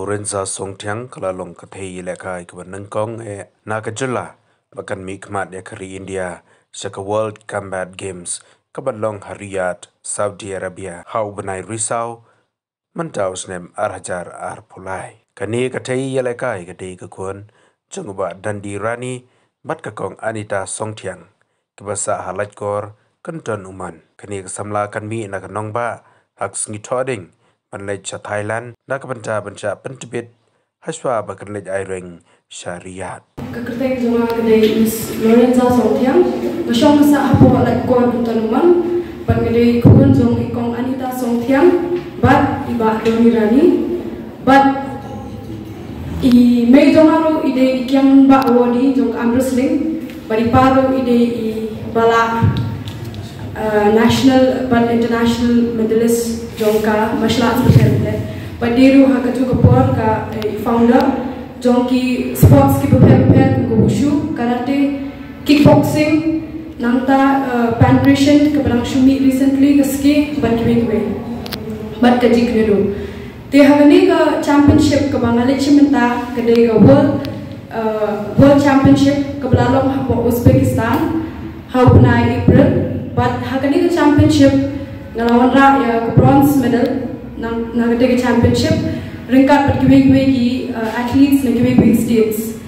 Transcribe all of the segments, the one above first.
Lorenza songtiang kalalong kathei lekai kabanangkong nakajula bakan mikmat ya kari India saka World Combat Games kabalong Riyadh Saudi Arabia hau benai risau mentau snem arhajar arpulai kani kathei lekai kadei kakun jengba dandi rani bat kakong Anita songtiang kebasa halajkor kenton uman kani samla kan mi nakanong ba hak sngi toding leit Thailand nak benca pentebit haswa bakan leit aireng syariat kekerteng joma kedai Miss Lorenza songtiang masyong masa hapo leit kor kuntanuman ban kedai kun jong ikong Anita songtiang bat iba donirani bat i mei jomaro ide ikyang ba awadi jong wrestling bari paro ide i bala national but international medalist jongka martial arts prepare padiru hakatu kapor ka founder jongki sports ki prepare ko wushu karate kickboxing nangta pancreation ke barang shumi recently kaski ban kiwe bat ka jikredo te hagani ka championship ka bangale chimenta ka de ka world championship ka blalom hapo Uzbekistan how na April but hagani ka championship ngalawan ra ya ke bronze medal nang nagate ke championship ringkat pat kiwe ki athletes na kiwe states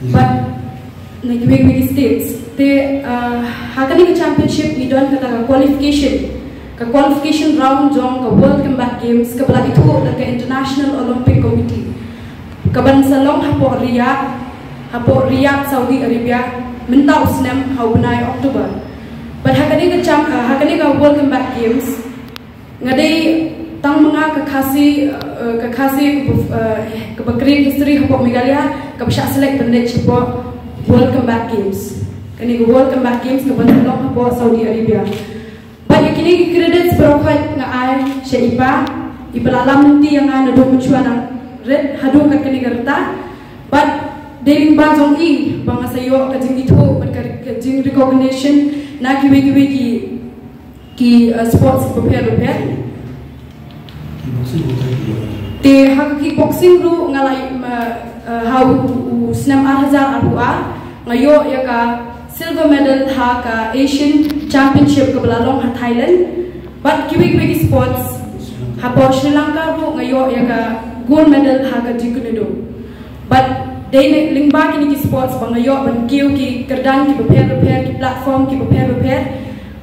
but na kiwe states te hagani ke championship ni don kata qualification round jong ka World Combat Games ka bala itu ka International Olympic Committee ka ban salong hapo Riyadh Saudi Arabia mentau snem hau benai Oktober but hagani ka World Combat Games ngadai tang mga kakasi kabakri history hapo Meghalaya kabsha select bandai hapo World Combat Games kani World Combat Games ka bandalong hapo Saudi Arabia but yakini credits berokhat nga ay siya ibalalam nanti yang ana do mencuan ang red hadu ka kani garta but deling ba jong i bang sayo kajing itu kajing recognition na kiwe ki sports prepare te hak kickboxing ru ngalai how snam arhajar arua ngayo ya ka silver medal ha ka Asian Championship ka belalong ha Thailand but kiwe sports ha po Sri Lanka ru ngayo ya ka gold medal ha ka jikunedo but they lingba kini ki sports bangayo ban kiu ki kerdan ki prepare ki platform ki prepare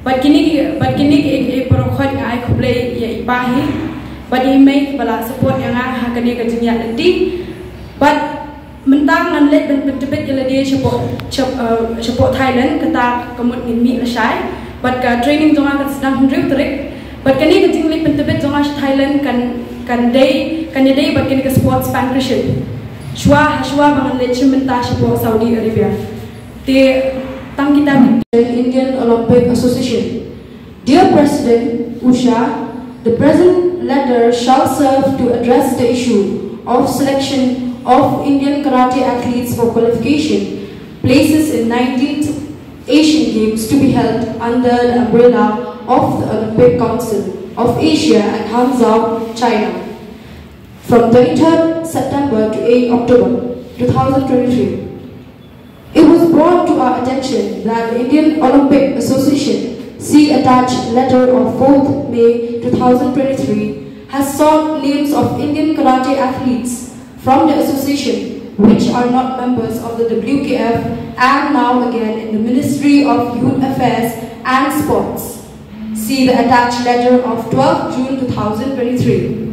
but kini ki prokhat ngai khuble ya ipahi but he make bala support yang ha kani ka jinya nanti but mentang nan let ben tebet yala dia support Thailand kata kemut ngin mi la shai but ka training jonga ka sedang hundred trik but kani ka jingli ben tebet jonga Thailand kan day but kani ka sports pancreation shwa bangan let chimenta support Saudi Arabia te tang kita Indian Olympic Association. Dear President Usha, the present letter shall serve to address the issue of selection of Indian karate athletes for qualification places in 19th Asian Games to be held under the umbrella of the Olympic Council of Asia at Hangzhou, China from 23rd September to 8 October 2023. It was brought to our attention that the Indian Olympic Association, see attached letter of 4th May 2023, has sought names of Indian karate athletes from the association which are not members of the WKF and now again in the Ministry of Youth Affairs and Sports. See the attached letter of 12 June 2023.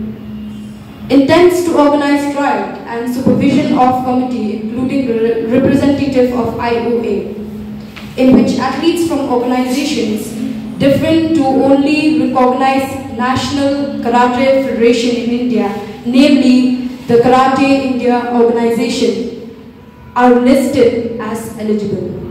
Intends to organize trial and supervision of committee including representative of IOA, in which athletes from organizations different to only recognized National Karate Federation in India, namely the Karate India organization, are listed as eligible.